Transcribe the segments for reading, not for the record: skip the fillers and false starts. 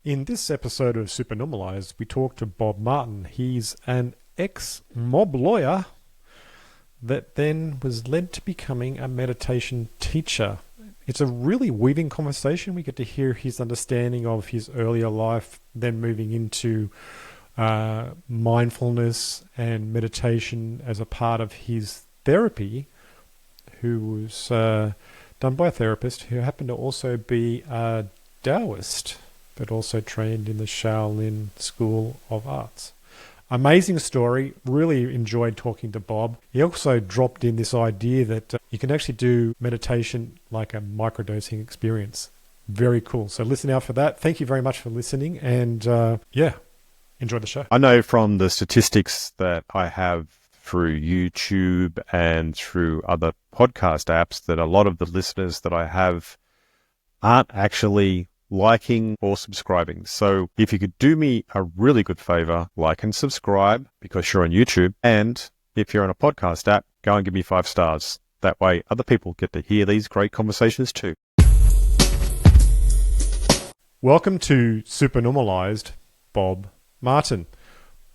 In this episode of Supernormalized, we talk to Bob Martin. He's an ex-mob lawyer that then was led to becoming a meditation teacher. It's a really weaving conversation. We get to hear his understanding of his earlier life, then moving into mindfulness and meditation as a part of his therapy, who was done by a therapist who happened to also be a Taoist, but also trained in the Shaolin School of Arts. Amazing story. Really enjoyed talking to Bob. He also dropped in this idea that you can actually do meditation like a microdosing experience. Very cool. So listen out for that. Thank you very much for listening. And enjoy the show. I know from the statistics that I have through YouTube and through other podcast apps that a lot of the listeners that I have aren't actually liking or subscribing. So if you could do me a really good favor, like and subscribe because you're on YouTube. And if you're on a podcast app, go and give me 5 stars. That way other people get to hear these great conversations too. Welcome to Supernormalized, Bob Martin.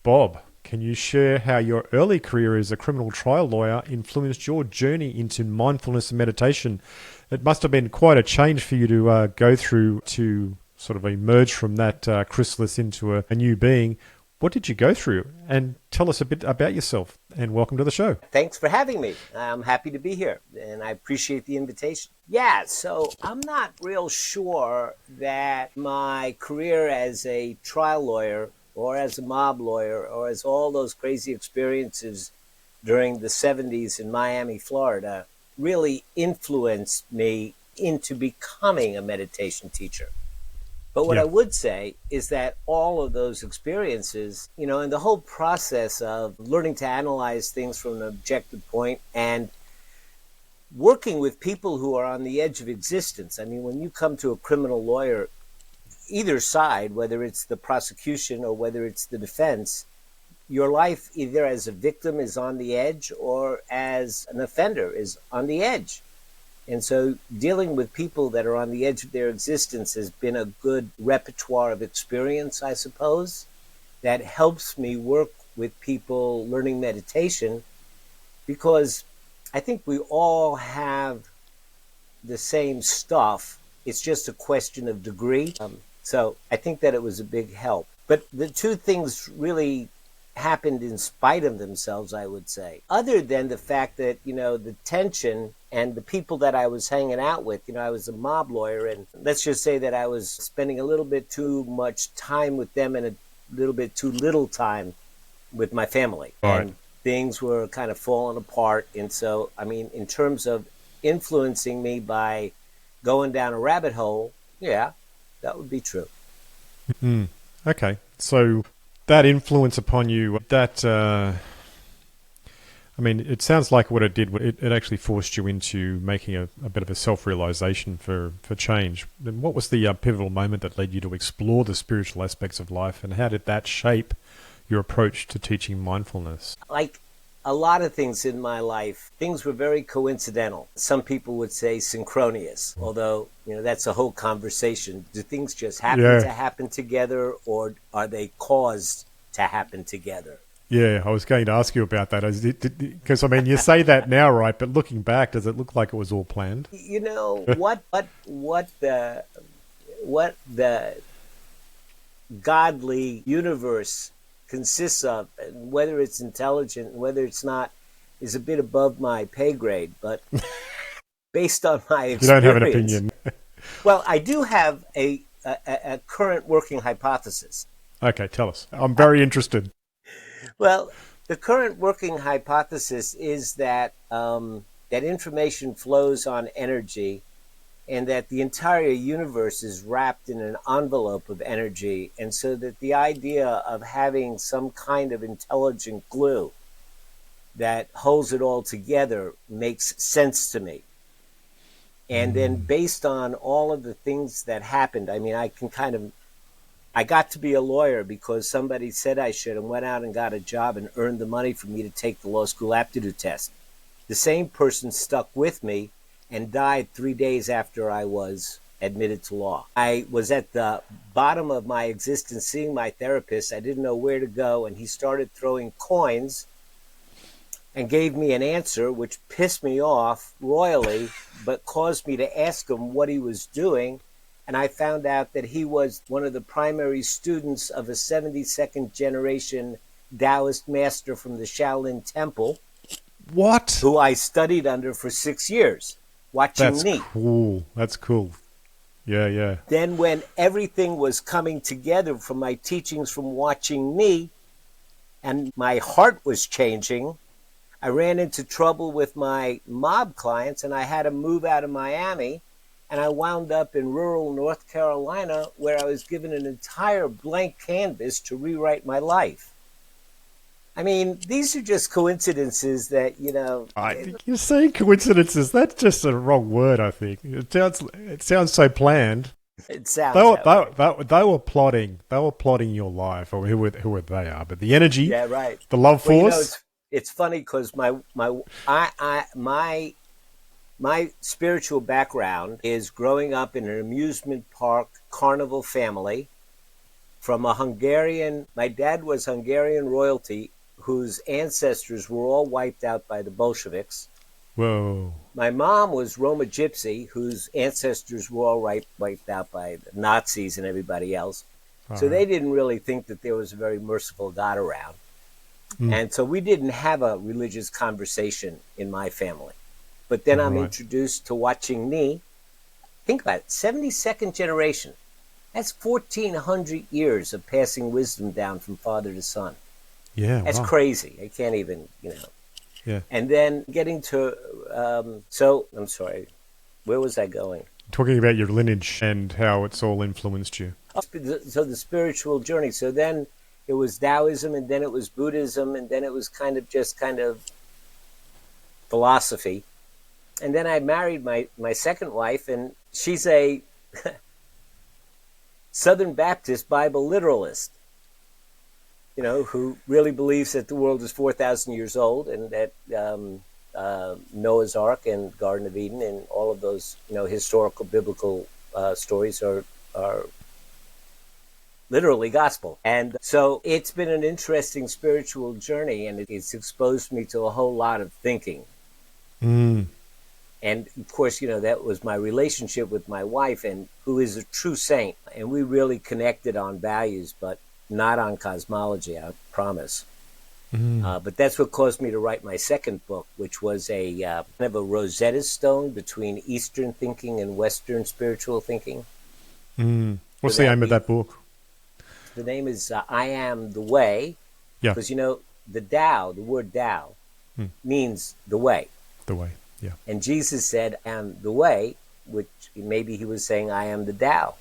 Bob, can you share how your early career as a criminal trial lawyer influenced your journey into mindfulness and meditation? It must have been quite a change for you to go through to sort of emerge from that chrysalis into a new being. What did you go through? And tell us a bit about yourself. And welcome to the show. Thanks for having me. I'm happy to be here, and I appreciate the invitation. Yeah, so I'm not real sure that my career as a trial lawyer or as a mob lawyer or as all those crazy experiences during the 70s in Miami, Florida, really influenced me into becoming a meditation teacher. But what I would say is that all of those experiences, and the whole process of learning to analyze things from an objective point and working with people who are on the edge of existence. I mean, when you come to a criminal lawyer, either side, whether it's the prosecution or whether it's the defense, your life either as a victim is on the edge or as an offender is on the edge. And so dealing with people that are on the edge of their existence has been a good repertoire of experience, I suppose, that helps me work with people learning meditation, because I think we all have the same stuff. It's just a question of degree. So I think that it was a big help. But the two things really happened in spite of themselves, I would say, other than the fact that, the tension and the people that I was hanging out with. I was a mob lawyer, and let's just say that I was spending a little bit too much time with them and a little bit too little time with my family. Right. And things were kind of falling apart. And so, I mean, in terms of influencing me by going down a rabbit hole, yeah, that would be true. Okay. So that influence upon you, it sounds like what it did, it actually forced you into making a bit of a self-realization for change. And what was the pivotal moment that led you to explore the spiritual aspects of life, and how did that shape your approach to teaching mindfulness? Like a lot of things in my life, things were very coincidental. Some people would say synchronous, although, that's a whole conversation. Do things just happen to happen together, or are they caused to happen together? Yeah, I was going to ask you about that. Because, you say that now, right? But looking back, does it look like it was all planned? What the godly universe consists of, and whether it's intelligent and whether it's not, is a bit above my pay grade. But based on my experience, you don't have an opinion. Well, I do have a current working hypothesis. Okay, tell us. I'm very interested. Well, the current working hypothesis is that that information flows on energy, and that the entire universe is wrapped in an envelope of energy, and so that the idea of having some kind of intelligent glue that holds it all together makes sense to me. And then based on all of the things that happened, I got to be a lawyer because somebody said I should, and went out and got a job and earned the money for me to take the law school aptitude test. The same person stuck with me and died 3 days after I was admitted to law. I was at the bottom of my existence seeing my therapist. I didn't know where to go, and he started throwing coins and gave me an answer which pissed me off royally, but caused me to ask him what he was doing. And I found out that he was one of the primary students of a 72nd generation Taoist master from the Shaolin Temple. What? Who I studied under for 6 years, watching me. That's cool. That's cool. Yeah, yeah. Then when everything was coming together from my teachings from watching me, and my heart was changing, I ran into trouble with my mob clients, and I had to move out of Miami, and I wound up in rural North Carolina, where I was given an entire blank canvas to rewrite my life. I mean, these are just coincidences that, you know... I think you're saying coincidences. That's just a wrong word, I think. It sounds so planned. It sounds they were plotting. They were plotting your life, or who they are. But the energy, yeah, right. The love force... Well, you know, it's funny because my spiritual background is growing up in an amusement park carnival family from a Hungarian... My dad was Hungarian royalty, whose ancestors were all wiped out by the Bolsheviks. Whoa. My mom was Roma Gypsy, whose ancestors were all wiped out by the Nazis and everybody else. So they didn't really think that there was a very merciful God around. And so we didn't have a religious conversation in my family. But then I'm introduced to watching Ni. Think about it, 72nd generation. That's 1,400 years of passing wisdom down from father to son. Yeah, that's crazy. I can't even, you know. Yeah. And then getting to, so, I'm sorry, where was I going? Talking about your lineage and how it's all influenced you. So the spiritual journey. So then it was Taoism, and then it was Buddhism, and then it was kind of philosophy. And then I married my second wife, and she's a Southern Baptist Bible literalist. You know, who really believes that the world is 4,000 years old, and that Noah's Ark and Garden of Eden and all of those, you know, historical biblical stories are literally gospel. And so it's been an interesting spiritual journey, and it's exposed me to a whole lot of thinking. And of course, you know, that was my relationship with my wife, and who is a true saint, and we really connected on values, but not on cosmology, I promise. But that's what caused me to write my second book, which was a kind of a Rosetta Stone between Eastern thinking and Western spiritual thinking. What's the aim of that book? The name is I Am the Way. Yeah. Because, you know, the Tao, the word Tao, means the way. The way, yeah. And Jesus said, I am the way, which maybe he was saying, I am the Tao.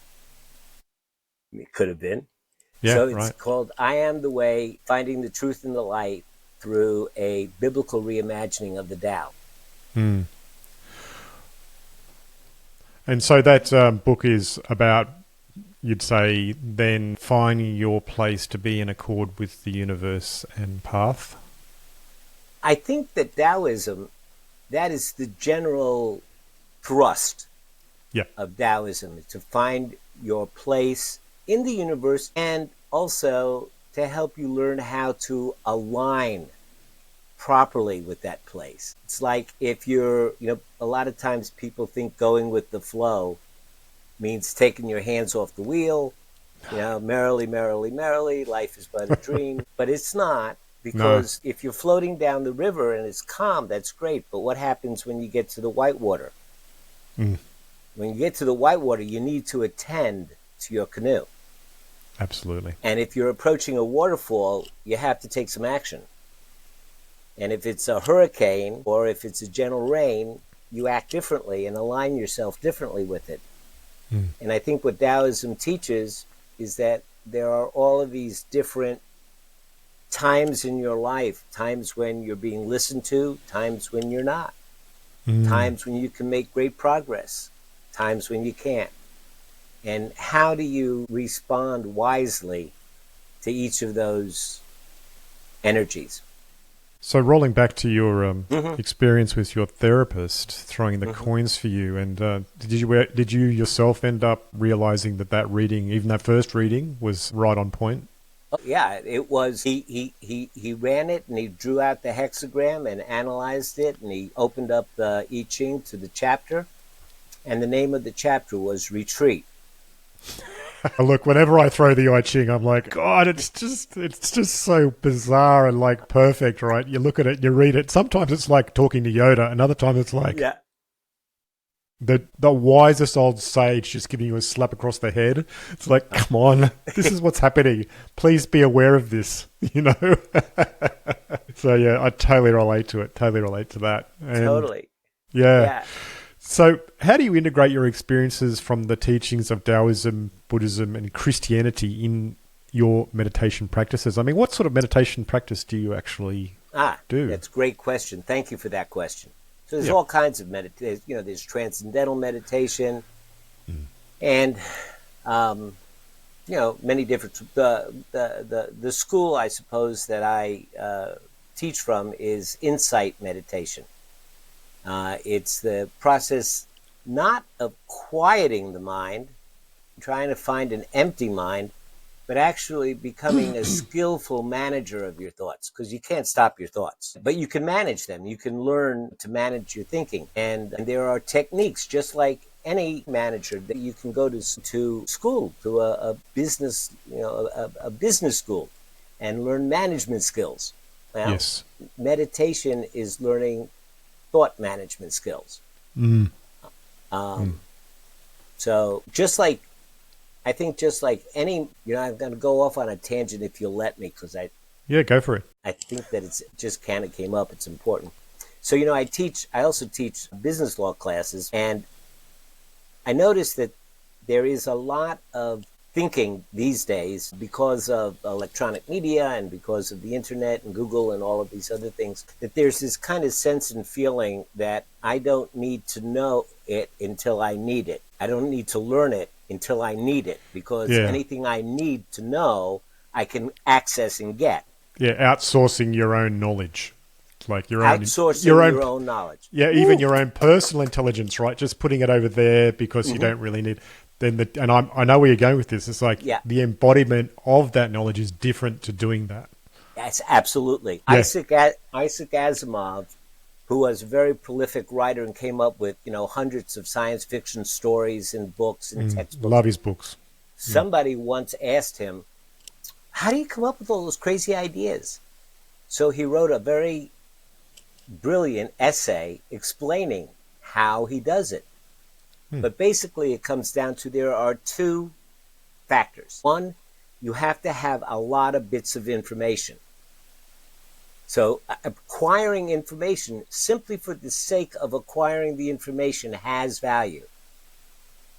It could have been. Yeah, so it's called I Am the Way, Finding the Truth in the Light through a biblical reimagining of the Tao. And so that book is about, you'd say, then finding your place to be in accord with the universe and path? I think that Taoism, that is the general thrust of Taoism, to find your place in the universe, and also to help you learn how to align properly with that place. It's like if you're, you know, a lot of times people think going with the flow means taking your hands off the wheel, you know, merrily, merrily, merrily, life is but a dream. But it's not, because if you're floating down the river and it's calm, that's great. But what happens when you get to the whitewater? When you get to the whitewater, you need to attend to your canoe. Absolutely. And if you're approaching a waterfall, you have to take some action. And if it's a hurricane or if it's a gentle rain, you act differently and align yourself differently with it. And I think what Taoism teaches is that there are all of these different times in your life, times when you're being listened to, times when you're not, times when you can make great progress, times when you can't. And how do you respond wisely to each of those energies? So rolling back to your Mm-hmm. experience with your therapist throwing the coins for you, and did you yourself end up realizing that reading, even that first reading, was right on point? Oh, yeah, it was. He ran it and he drew out the hexagram and analyzed it, and he opened up the I Ching to the chapter, and the name of the chapter was Retreat. Look, whenever I throw the I Ching, I'm like, God, it's just so bizarre and like perfect, right? You look at it, you read it. Sometimes it's like talking to Yoda. Another time it's like Yeah. the wisest old sage just giving you a slap across the head. It's like, come on, this is what's happening. Please be aware of this, you know? So yeah, I totally relate to it. Totally relate to that. And Totally. yeah. Yeah. So how do you integrate your experiences from the teachings of Taoism, Buddhism, and Christianity in your meditation practices? I mean, what sort of meditation practice do you actually do? That's a great question. Thank you for that question. So there's Yeah. all kinds of meditation. You know, there's transcendental meditation, and you know, many different. The school, I suppose, that I teach from is insight meditation. It's the process not of quieting the mind, trying to find an empty mind, but actually becoming a skillful manager of your thoughts, because you can't stop your thoughts, but you can manage them. You can learn to manage your thinking. And there are techniques, just like any manager, that you can go to school, to a business, you know, a business school, and learn management skills. Well, Yes. meditation is learning thought management skills. So I think just like any, you know, I'm going to go off on a tangent if you'll let me, because Yeah, go for it. I think that it's just kind of came up. It's important. So, you know, I also teach business law classes, and I noticed that there is a lot of thinking these days because of electronic media and because of the internet and Google and all of these other things, that there's this kind of sense and feeling that I don't need to know it until I need it. I don't need to learn it until I need it, because anything I need to know, I can access and get. Yeah, outsourcing your own knowledge. Like Outsourcing your own knowledge. Yeah, even your own personal intelligence, right? Just putting it over there because you don't really need. I know where you're going with this. It's like the embodiment of that knowledge is different to doing that. Yes, absolutely. Yeah. Isaac Asimov, who was a very prolific writer and came up with, you know, hundreds of science fiction stories and books and textbooks. Love his books. Somebody once asked him, "How do you come up with all those crazy ideas?" So he wrote a very brilliant essay explaining how he does it. But basically it comes down to, there are two factors. One, you have to have a lot of bits of information. So acquiring information simply for the sake of acquiring the information has value,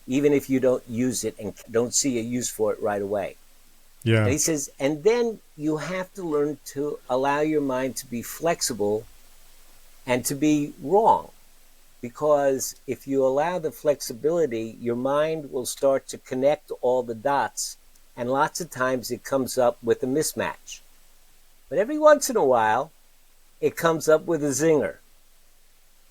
even if you don't use it and don't see a use for it right away. Yeah. And he says, and then you have to learn to allow your mind to be flexible and to be wrong. Because if you allow the flexibility, your mind will start to connect all the dots, and lots of times it comes up with a mismatch. But every once in a while, it comes up with a zinger.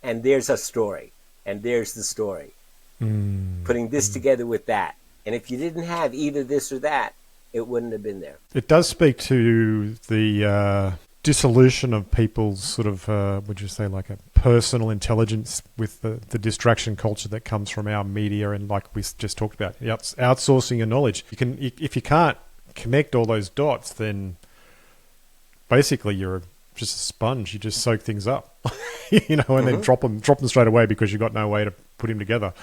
And there's a story, and there's the story. Putting this together with that. And if you didn't have either this or that, it wouldn't have been there. It does speak to the dissolution of people's sort of, would you say, like a personal intelligence with the distraction culture that comes from our media, and like we just talked about, outsourcing your knowledge. If you can't connect all those dots, then basically you're just a sponge. You just soak things up, you know, and then drop them straight away because you've got no way to put them together.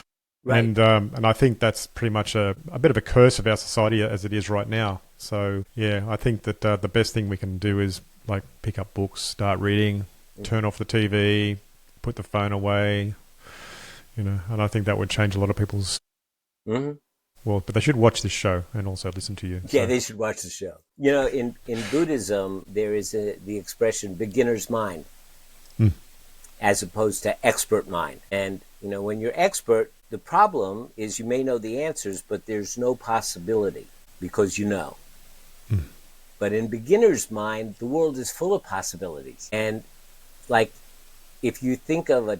Right. And I think that's pretty much a bit of a curse of our society as it is right now. So yeah, I think that the best thing we can do is like pick up books, start reading, turn off the TV, put the phone away, you know, and I think that would change a lot of people's well, but they should watch this show and also listen to you. Yeah, they should watch the show. You know, in Buddhism, there is the expression beginner's mind as opposed to expert mind. And, you know, when you're expert, the problem is you may know the answers, but there's no possibility because you know. But in beginner's mind, the world is full of possibilities. And like, if you think of a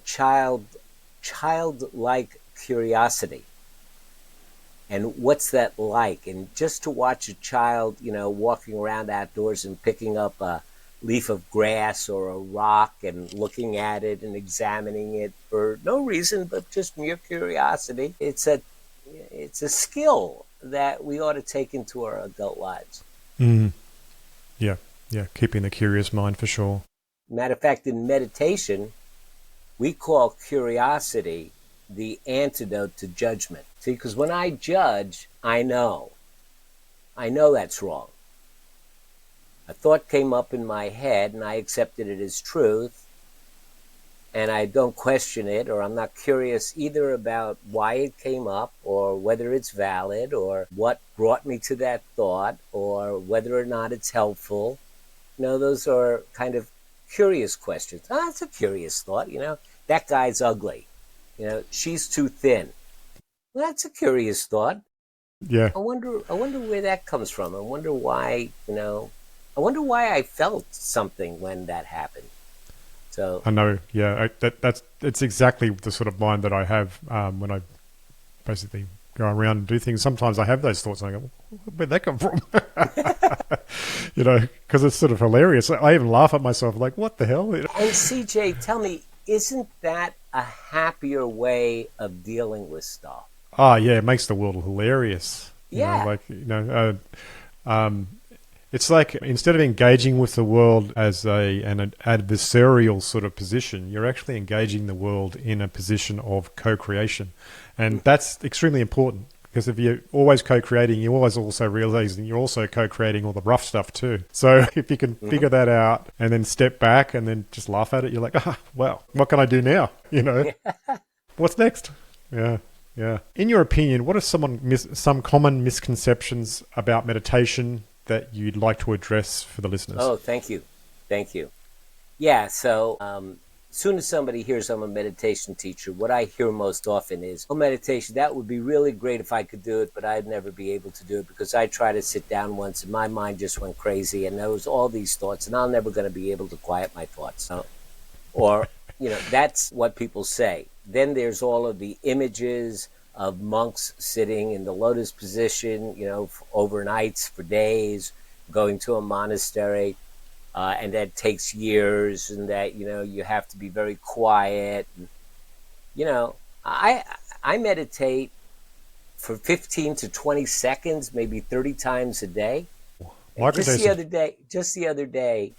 childlike curiosity, and what's that like? And just to watch a child, walking around outdoors and picking up a leaf of grass or a rock and looking at it and examining it for no reason but just mere curiosity. It's a skill that we ought to take into our adult lives. Yeah, keeping the curious mind for sure. Matter of fact, in meditation, we call curiosity the antidote to judgment. See, because when I judge, I know that's wrong. A thought came up in my head and I accepted it as truth, and I don't question it, or I'm not curious either about why it came up or whether it's valid or what brought me to that thought or whether or not it's helpful. Those are kind of curious questions. That's a curious thought, that guy's ugly. She's too thin. Well, that's a curious thought. Yeah. I wonder where that comes from. I wonder why I felt something when that happened. So I know. Yeah. It's exactly the sort of mind that I have when I basically go around and do things. Sometimes I have those thoughts and I go, where'd that come from? Because it's sort of hilarious. I even laugh at myself like, what the hell? And CeeJay, tell me, isn't that a happier way of dealing with stuff? Oh, yeah, it makes the world hilarious. Yeah. It's like instead of engaging with the world as an adversarial sort of position, you're actually engaging the world in a position of co-creation. And that's extremely important, because if you're always co-creating, you're always also realizing you're also co-creating all the rough stuff too. So if you can figure that out and then step back and then just laugh at it, you're like, well, what can I do now? What's next? Yeah. In your opinion, what are some common misconceptions about meditation that you'd like to address for the listeners? Oh, thank you. Yeah, so as soon as somebody hears I'm a meditation teacher, what I hear most often is, meditation, that would be really great if I could do it, but I'd never be able to do it because I tried to sit down once and my mind just went crazy and there was all these thoughts and I'm never going to be able to quiet my thoughts. Or, that's what people say. Then there's all of the images of monks sitting in the lotus position, for overnights, for days, going to a monastery, and that takes years, and that, you have to be very quiet. And, I meditate for 15 to 20 seconds, maybe 30 times a day. Just the other day,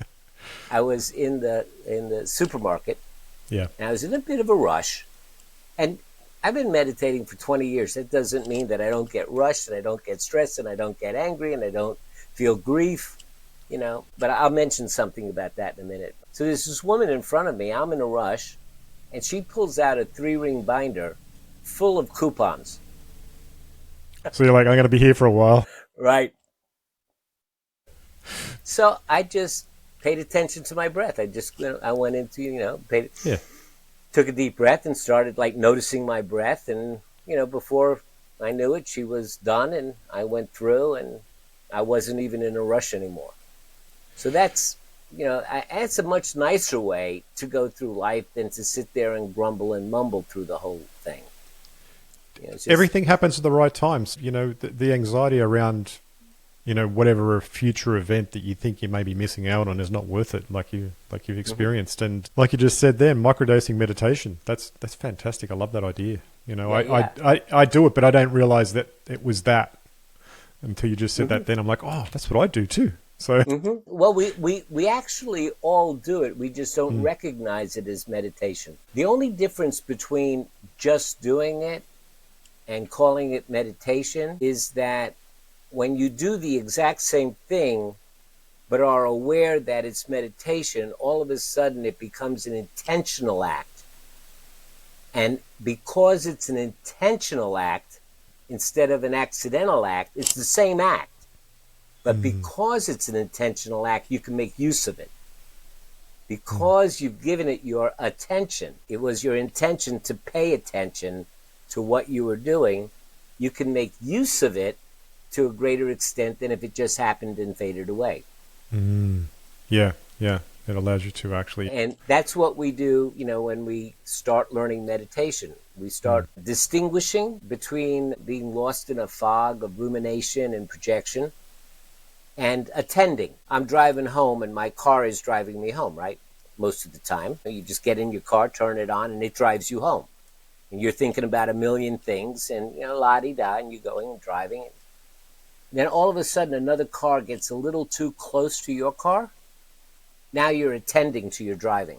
I was in the supermarket. Yeah. And I was in a bit of a rush, and I've been meditating for 20 years. That doesn't mean that I don't get rushed and I don't get stressed and I don't get angry and I don't feel grief, but I'll mention something about that in a minute. So there's this woman in front of me. I'm in a rush, and she pulls out a 3-ring binder full of coupons. So you're like, I'm going to be here for a while. Right. So I just paid attention to my breath. I went into, took a deep breath and started noticing my breath. And, before I knew it, she was done and I went through and I wasn't even in a rush anymore. So that's, it's a much nicer way to go through life than to sit there and grumble and mumble through the whole thing. Everything happens at the right times. The anxiety around, whatever a future event that you think you may be missing out on is not worth it, like you've experienced. Mm-hmm. And like you just said there, microdosing meditation, that's fantastic. I love that idea. I do it, but I don't realize that it was that until you just said that. Then I'm like, oh, that's what I do too. So well, we actually all do it. We just don't recognize it as meditation. The only difference between just doing it and calling it meditation is that when you do the exact same thing but are aware that it's meditation, all of a sudden it becomes an intentional act. And because it's an intentional act instead of an accidental act, it's the same act. But because it's an intentional act, you can make use of it. Because you've given it your attention, it was your intention to pay attention to what you were doing, you can make use of it to a greater extent than if it just happened and faded away. Yeah, yeah. It allows you to actually. And that's what we do, when we start learning meditation. We start distinguishing between being lost in a fog of rumination and projection and attending. I'm driving home and my car is driving me home, right? Most of the time. You just get in your car, turn it on, and it drives you home. And you're thinking about a million things and, la-di-da, and you're going and driving. And then all of a sudden another car gets a little too close to your car. Now you're attending to your driving.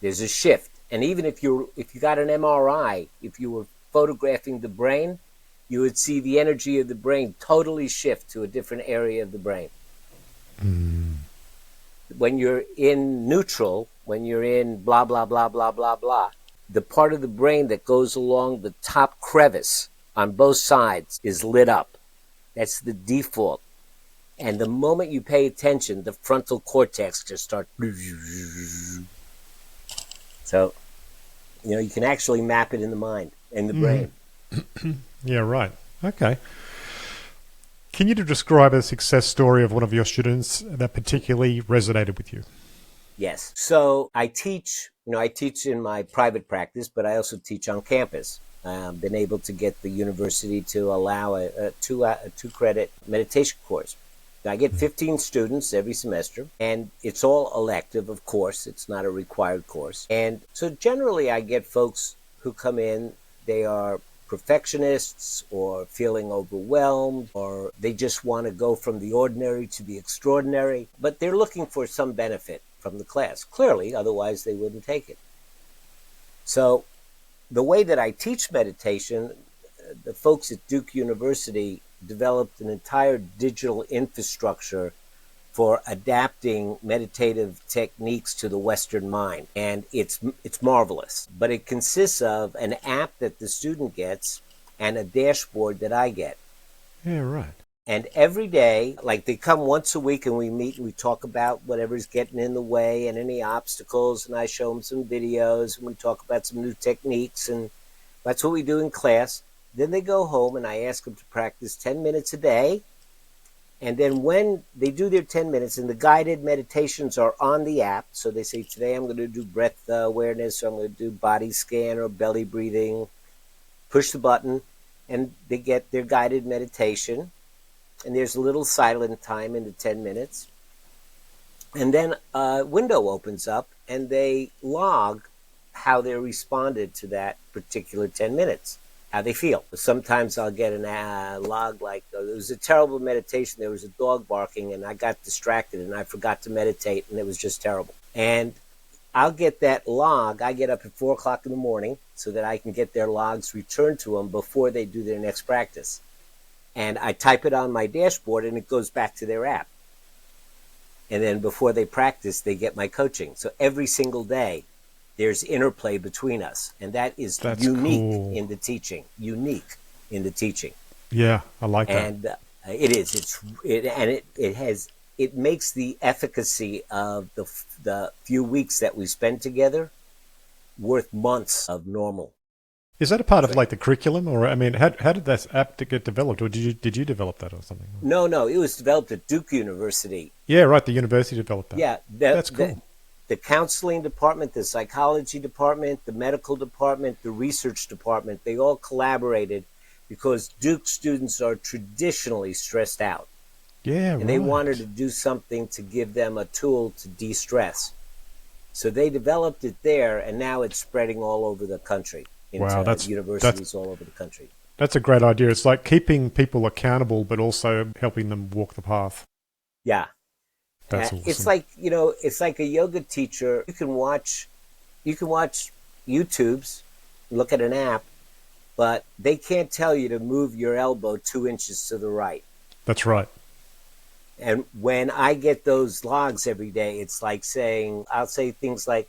There's a shift. And even if you got an MRI, if you were photographing the brain, you would see the energy of the brain totally shift to a different area of the brain. When you're in neutral, when you're in blah, blah, blah, blah, blah, blah, the part of the brain that goes along the top crevice on both sides is lit up. That's the default. And the moment you pay attention, the frontal cortex just starts. So, you can actually map it in the mind, in the brain. Yeah, right. Okay. Can you describe a success story of one of your students that particularly resonated with you? Yes. So I teach in my private practice, but I also teach on campus. I've been able to get the university to allow a two-credit meditation course. I get 15 students every semester, and it's all elective, of course. It's not a required course. And so generally I get folks who come in, they are perfectionists or feeling overwhelmed, or they just want to go from the ordinary to the extraordinary, but they're looking for some benefit from the class. Clearly, otherwise they wouldn't take it. So the way that I teach meditation, the folks at Duke University developed an entire digital infrastructure for adapting meditative techniques to the Western mind. And it's marvelous. But it consists of an app that the student gets and a dashboard that I get. Yeah, right. And every day, like they come once a week and we meet and we talk about whatever's getting in the way and any obstacles. And I show them some videos and we talk about some new techniques. And that's what we do in class. Then they go home and I ask them to practice 10 minutes a day. And then when they do their 10 minutes, and the guided meditations are on the app, so they say, today I'm going to do breath awareness, or I'm going to do body scan or belly breathing, push the button, and they get their guided meditation. And there's a little silent time in the 10 minutes. And then a window opens up, and they log how they responded to that particular 10 minutes. How they feel. Sometimes I'll get a log like, it was a terrible meditation. There was a dog barking and I got distracted and I forgot to meditate and it was just terrible. And I'll get that log. I get up at 4 o'clock in the morning so that I can get their logs returned to them before they do their next practice. And I type it on my dashboard and it goes back to their app. And then before they practice, they get my coaching. So every single day, there's interplay between us, and that's unique cool. in the teaching. Unique in the teaching. Yeah, I like that. And it is. It makes the efficacy of the few weeks that we spend together worth months of normal. Is that a part of like the curriculum, or how did that app get developed, or did you develop that or something? No, it was developed at Duke University. Yeah, right. The university developed that. Yeah, that's cool. The counseling department, the psychology department, the medical department, the research department, they all collaborated because Duke students are traditionally stressed out. Yeah, and they wanted to do something to give them a tool to de-stress. So they developed it there, and now it's spreading all over the country into universities all over the country. That's a great idea. It's like keeping people accountable, but also helping them walk the path. Yeah. That's awesome. It's like, it's like a yoga teacher. You can watch YouTubes, look at an app, but they can't tell you to move your elbow 2 inches to the right. That's right. And when I get those logs every day, it's like I'll say things like,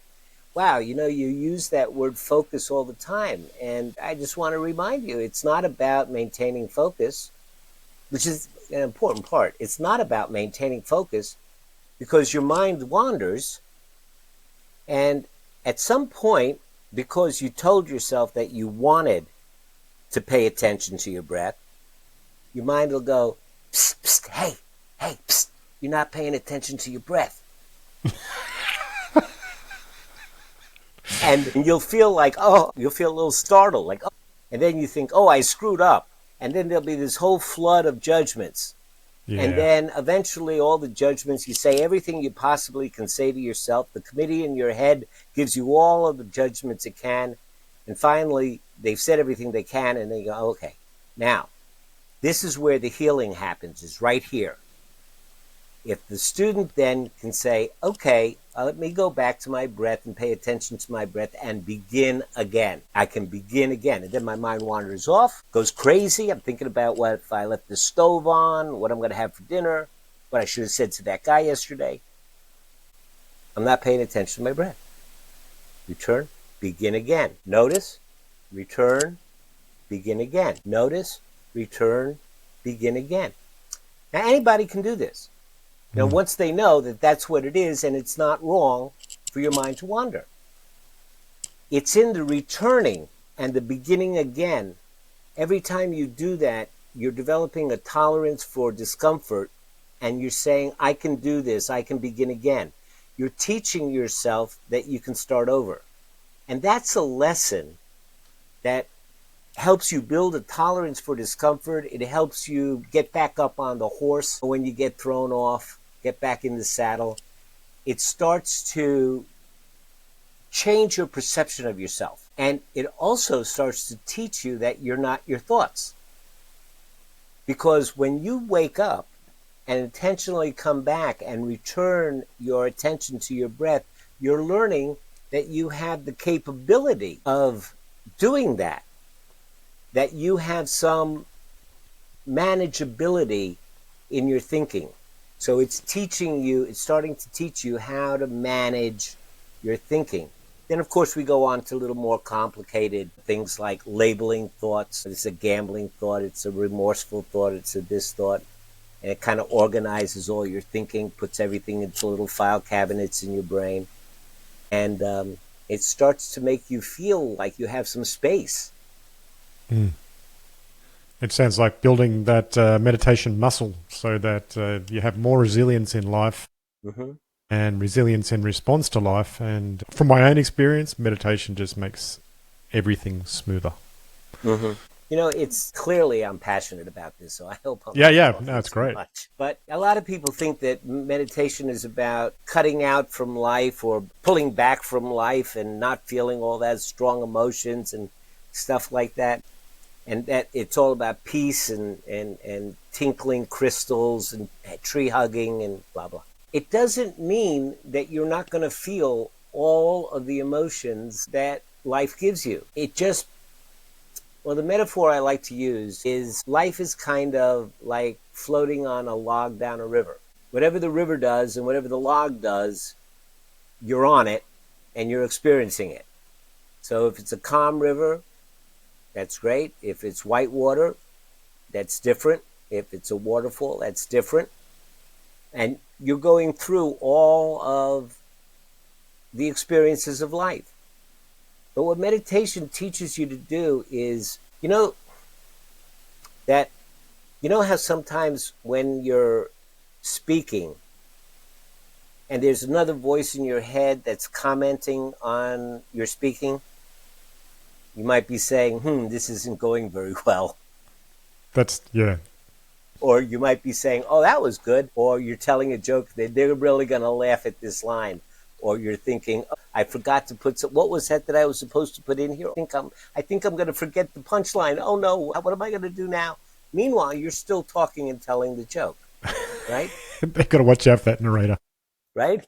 wow, you use that word focus all the time. And I just want to remind you, it's not about maintaining focus, which is an important part. It's not about maintaining focus because your mind wanders. And at some point, because you told yourself that you wanted to pay attention to your breath, your mind will go, psst, psst, hey, psst, you're not paying attention to your breath. And you'll feel like, you'll feel a little startled, like, oh, and then you think, oh, I screwed up. And then there'll be this whole flood of judgments. Yeah. And then eventually all the judgments, you say everything you possibly can say to yourself. The committee in your head gives you all of the judgments it can. And finally, they've said everything they can, and they go, okay, now, this is where the healing happens, is right here. If the student then can say, okay, let me go back to my breath and pay attention to my breath and begin again. I can begin again. And then my mind wanders off, goes crazy. I'm thinking about what if I left the stove on, what I'm going to have for dinner, what I should have said to that guy yesterday. I'm not paying attention to my breath. Return, begin again. Notice, return, begin again. Notice, return, begin again. Now, anybody can do this. Now, once they know that that's what it is and it's not wrong for your mind to wander. It's in the returning and the beginning again. Every time you do that, you're developing a tolerance for discomfort and you're saying, I can do this, I can begin again. You're teaching yourself that you can start over. And that's a lesson that helps you build a tolerance for discomfort. It helps you get back up on the horse when you get thrown off, get back in the saddle. It starts to change your perception of yourself. And it also starts to teach you that you're not your thoughts. Because when you wake up and intentionally come back and return your attention to your breath, you're learning that you have the capability of doing that. That you have some manageability in your thinking. So it's teaching you, it's starting to teach you how to manage your thinking. Then, of course, we go on to a little more complicated things like labeling thoughts. It's a gambling thought, it's a remorseful thought, it's a this thought. And it kind of organizes all your thinking, puts everything into little file cabinets in your brain. And it starts to make you feel like you have some space. It sounds like building that meditation muscle so that you have more resilience in life and resilience in response to life. And from my own experience, meditation just makes everything smoother. You know, it's clearly I'm passionate about this, so I hope I'm no, it's great. Much. But a lot of people think that meditation is about cutting out from life or pulling back from life and not feeling all that strong emotions and stuff like that. And that it's all about peace and tinkling crystals and tree hugging and blah, blah. It doesn't mean that you're not going to feel all of the emotions that life gives you. It just, well, the metaphor I like to use is life is kind of like floating on a log down a river. Whatever the river does and whatever the log does, you're on it and you're experiencing it. So if it's a calm river, that's great. If it's white water, that's different. If it's a waterfall, that's different. And you're going through all of the experiences of life. But what meditation teaches you to do is, you know how sometimes when you're speaking and there's another voice in your head that's commenting on your speaking? You might be saying, this isn't going very well. Yeah. Or you might be saying, oh, that was good. Or you're telling a joke that they're really going to laugh at this line. Or you're thinking, oh, I forgot to put what was that I was supposed to put in here? I think I'm going to forget the punchline. Oh, no, what am I going to do now? Meanwhile, you're still talking and telling the joke, right? They've got to watch out for that narrator. Right?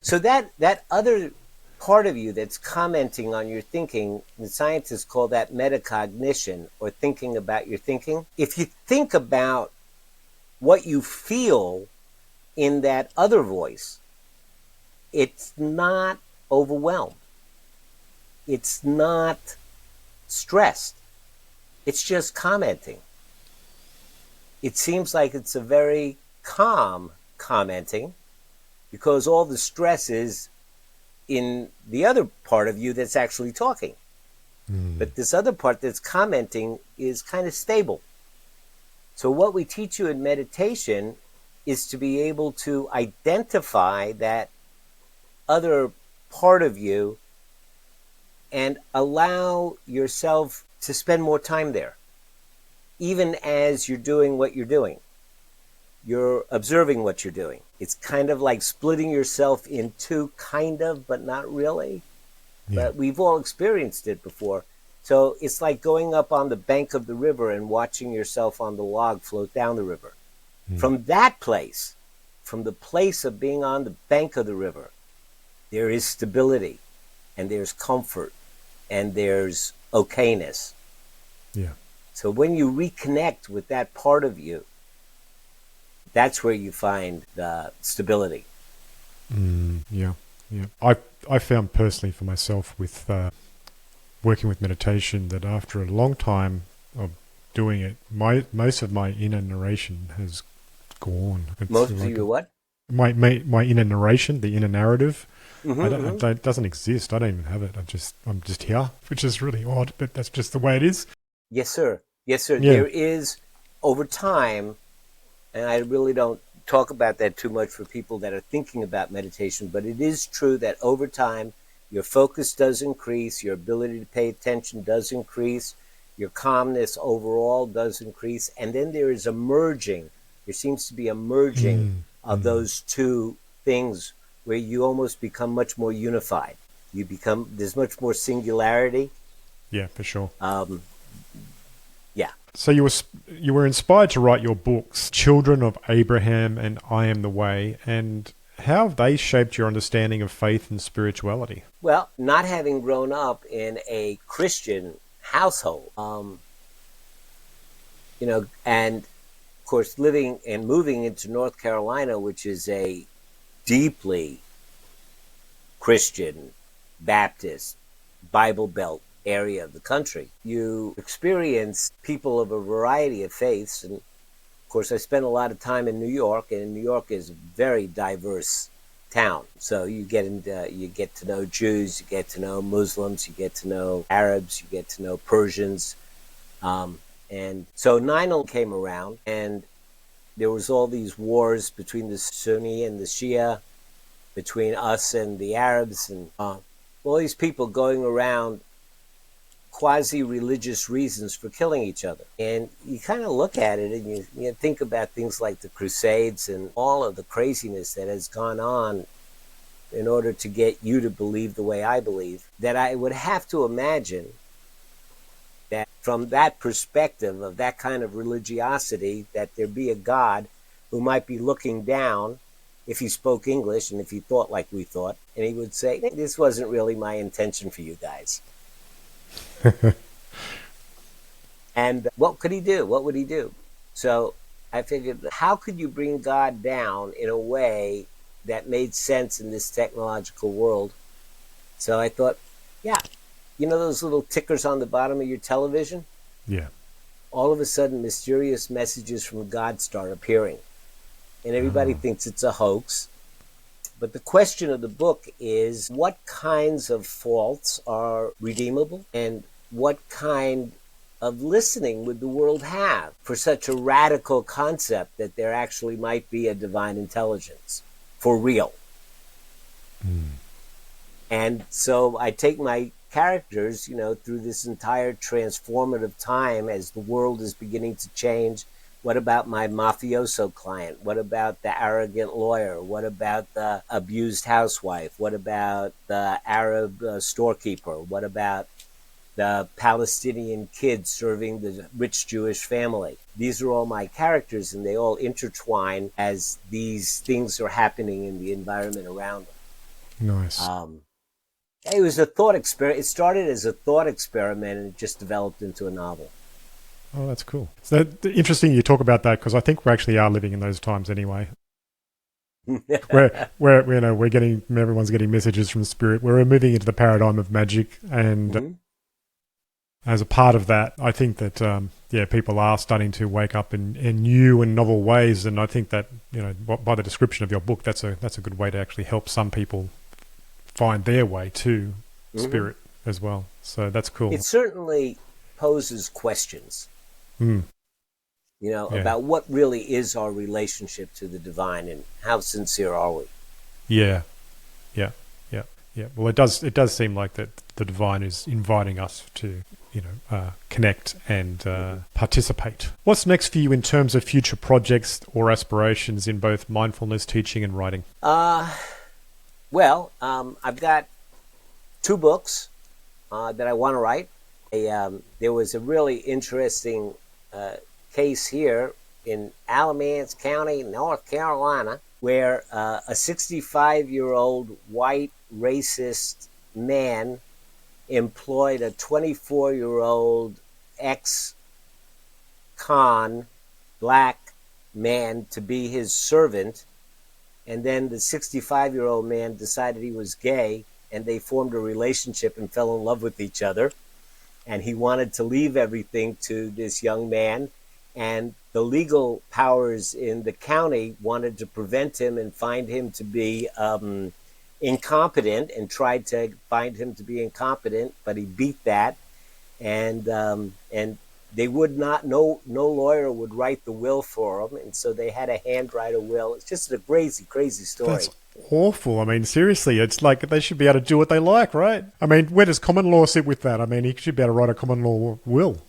So that other part of you that's commenting on your thinking, the scientists call that metacognition, or thinking about your thinking. If you think about what you feel in that other voice, it's not overwhelmed. It's not stressed. It's just commenting. It seems like it's a very calm commenting because all the stress is in the other part of you that's actually talking. But this other part that's commenting is kind of stable. So what we teach you in meditation is to be able to identify that other part of you and allow yourself to spend more time there, even as you're doing what you're doing. You're observing what you're doing. It's kind of like splitting yourself in two, kind of, but not really. Yeah. But we've all experienced it before. So it's like going up on the bank of the river and watching yourself on the log float down the river. From that place, from the place of being on the bank of the river, there is stability, and there's comfort, and there's okayness. Yeah. So when you reconnect with that part of you, that's where you find the stability. Yeah. I found personally for myself with working with meditation that after a long time of doing it, most of my inner narration has gone. It's Most of your what? My inner narration, the inner narrative, it doesn't exist. I don't even have it. I'm just here, which is really odd, but that's just the way it is. Yes, sir. Yes, sir. Yeah. There is, over time, and I really don't talk about that too much for people that are thinking about meditation, but it is true that over time, your focus does increase, your ability to pay attention does increase, your calmness overall does increase, and then there is a merging. There seems to be a merging of those two things where you almost become much more unified. There's much more singularity. Yeah, for sure. Yeah. So you were inspired to write your books, Children of Abraham and I Am the Way, and how have they shaped your understanding of faith and spirituality? Well, not having grown up in a Christian household, and of course living and moving into North Carolina, which is a deeply Christian, Baptist, Bible Belt area of the country, you experience people of a variety of faiths. And of course, I spent a lot of time in New York, and New York is a very diverse town. So you get to know Jews, you get to know Muslims, you get to know Arabs, you get to know Persians. And so 9/11 came around, and there was all these wars between the Sunni and the Shia, between us and the Arabs, and all these people going around quasi-religious reasons for killing each other. And you kind of look at it and you think about things like the Crusades and all of the craziness that has gone on in order to get you to believe the way I believe, that I would have to imagine that from that perspective of that kind of religiosity, that there be a God who might be looking down if he spoke English and if he thought like we thought, and he would say, this wasn't really my intention for you guys. And what could he do? What would he do? So I figured, how could you bring God down in a way that made sense in this technological world? So I thought, those little tickers on the bottom of your television? Yeah. All of a sudden, mysterious messages from God start appearing. And everybody thinks it's a hoax. But the question of the book is, what kinds of faults are redeemable, and what kind of listening would the world have for such a radical concept that there actually might be a divine intelligence for real? And so I take my characters, through this entire transformative time as the world is beginning to change. What about my mafioso client? What about the arrogant lawyer? What about the abused housewife? What about the Arab storekeeper? What about the Palestinian kid serving the rich Jewish family? These are all my characters, and they all intertwine as these things are happening in the environment around them. Nice. It was a thought experiment. It started as a thought experiment, and it just developed into a novel. Oh, that's cool. So interesting you talk about that, because I think we actually are living in those times anyway. where we're getting, everyone's getting messages from spirit. We're moving into the paradigm of magic, and as a part of that, I think that people are starting to wake up in new and novel ways. And I think that by the description of your book, that's a good way to actually help some people find their way to spirit as well. So that's cool. It certainly poses questions. about what really is our relationship to the divine and how sincere are we. Yeah, yeah, yeah, yeah. Well, it does seem like that the divine is inviting us to, connect and participate. What's next for you in terms of future projects or aspirations in both mindfulness teaching and writing? Well, I've got 2 books that I want to write. There was a really interesting case here in Alamance County, North Carolina, where a 65-year-old white racist man employed a 24-year-old ex-con black man to be his servant. And then the 65-year-old man decided he was gay, and they formed a relationship and fell in love with each other. And he wanted to leave everything to this young man. And the legal powers in the county wanted to prevent him and find him to be incompetent, and tried to find him to be incompetent, but he beat that. And they would not, no lawyer would write the will for him, and so they had to handwrite a will. It's just a crazy, crazy story. That's awful. I mean, seriously, it's like they should be able to do what they like, right? I mean, where does common law sit with that? I mean, he should be able to write a common law will.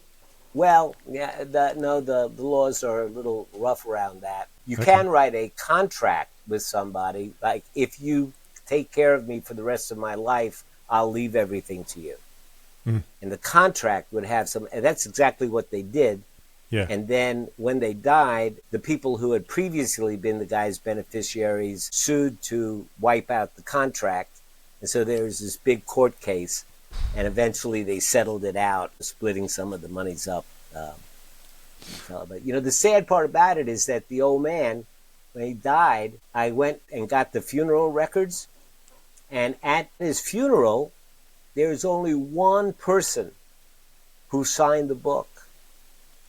Well, yeah, the laws are a little rough around that. You can write a contract with somebody, like, if you take care of me for the rest of my life, I'll leave everything to you. And the contract would have and that's exactly what they did. Yeah. And then when they died, the people who had previously been the guy's beneficiaries sued to wipe out the contract. And so there was this big court case, and eventually they settled it out, splitting some of the monies up. But, the sad part about it is that the old man, when he died, I went and got the funeral records. And at his funeral, there's only one person who signed the book,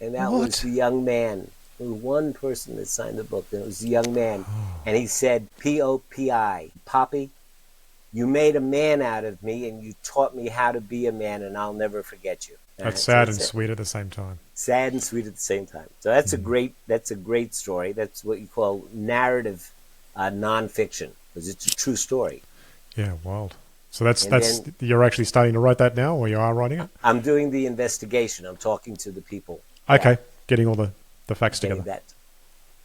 and that was the young man. There was one person that signed the book, and it was the young man. And he said, P-O-P-I, Poppy, you made a man out of me, and you taught me how to be a man, and I'll never forget you. That's sad and sweet at the same time. Sad and sweet at the same time. So that's a great story. That's what you call narrative nonfiction, because it's a true story. Yeah, wild. So that's you're actually starting to write that now, or you are writing it? I'm doing the investigation. I'm talking to the people. Okay, getting all the facts together. That.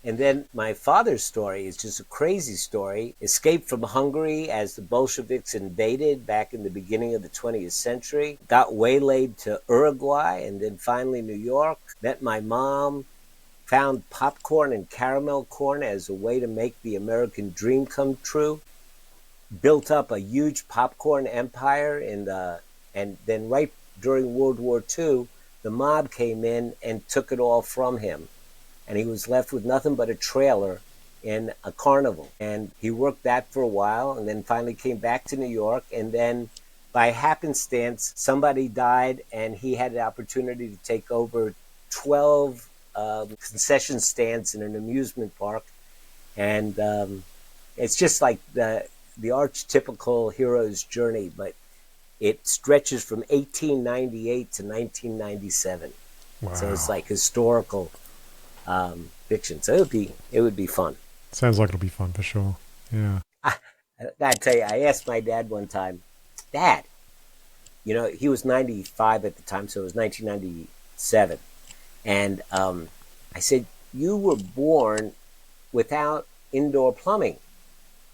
And then my father's story is just a crazy story. Escaped from Hungary as the Bolsheviks invaded back in the beginning of the 20th century. Got waylaid to Uruguay, and then finally New York. Met my mom. Found popcorn and caramel corn as a way to make the American dream come true. Built up a huge popcorn empire, and then right during World War II, the mob came in and took it all from him. And he was left with nothing but a trailer in a carnival. And he worked that for a while, and then finally came back to New York. And then by happenstance, somebody died, and he had the opportunity to take over 12 concession stands in an amusement park. And it's just like the archetypical hero's journey, but it stretches from 1898 to 1997. Wow. So it's like historical fiction. So it would be fun. Sounds like it'll be fun for sure. Yeah. I gotta tell you, I asked my dad one time, Dad, he was 95 at the time, so it was 1997. And I said, you were born without indoor plumbing,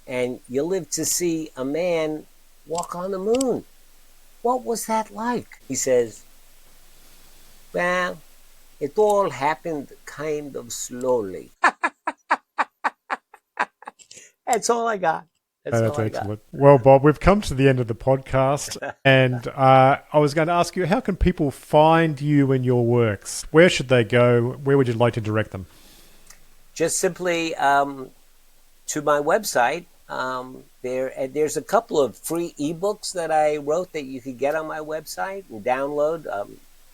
and you lived to see a man walk on the moon. What was that like? He says, well, it all happened kind of slowly. That's all I got. That's excellent. Well, Bob, we've come to the end of the podcast, and I was going to ask you, how can people find you and your works? Where should they go? Where would you like to direct them? Just simply to my website. There's a couple of free ebooks that I wrote that you could get on my website and download.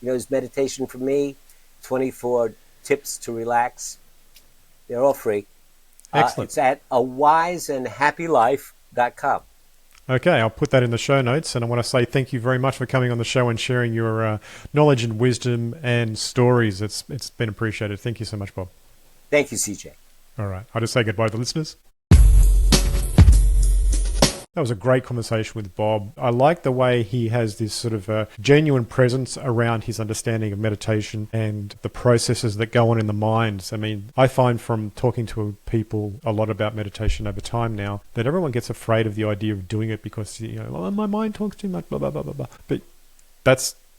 It's Meditation for Me, 24 Tips to Relax. They're all free. Excellent. It's at awiseandhappylife.com. Okay, I'll put that in the show notes, and I want to say thank you very much for coming on the show and sharing your knowledge and wisdom and stories. It's been appreciated. Thank you so much, Bob. Thank you, CeeJay. All right, I'll just say goodbye to the listeners. That was a great conversation with Bob. I like the way he has this sort of genuine presence around his understanding of meditation and the processes that go on in the mind. I mean, I find from talking to people a lot about meditation over time now that everyone gets afraid of the idea of doing it because, oh, my mind talks too much, blah, blah, blah, blah, blah. But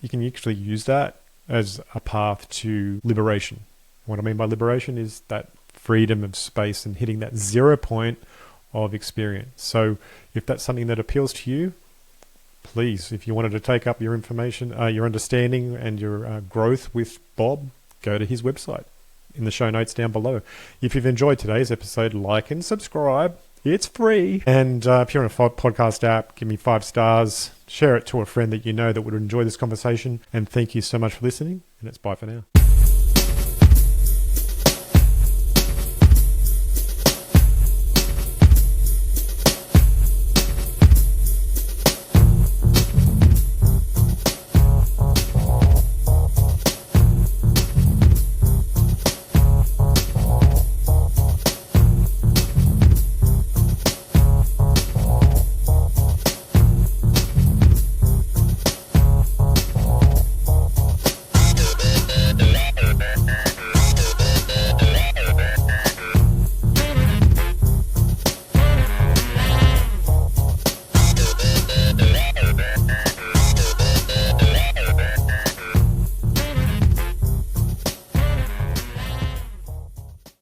you can actually use that as a path to liberation. What I mean by liberation is that freedom of space and hitting that 0 point of experience. So if that's something that appeals to you, please, if you wanted to take up your information, your understanding and your growth with Bob, go to his website in the show notes down below. If you've enjoyed today's episode, like and subscribe. It's free. And if you're on a podcast app, give me 5 stars. Share it to a friend that you know that would enjoy this conversation. And thank you so much for listening. And it's bye for now.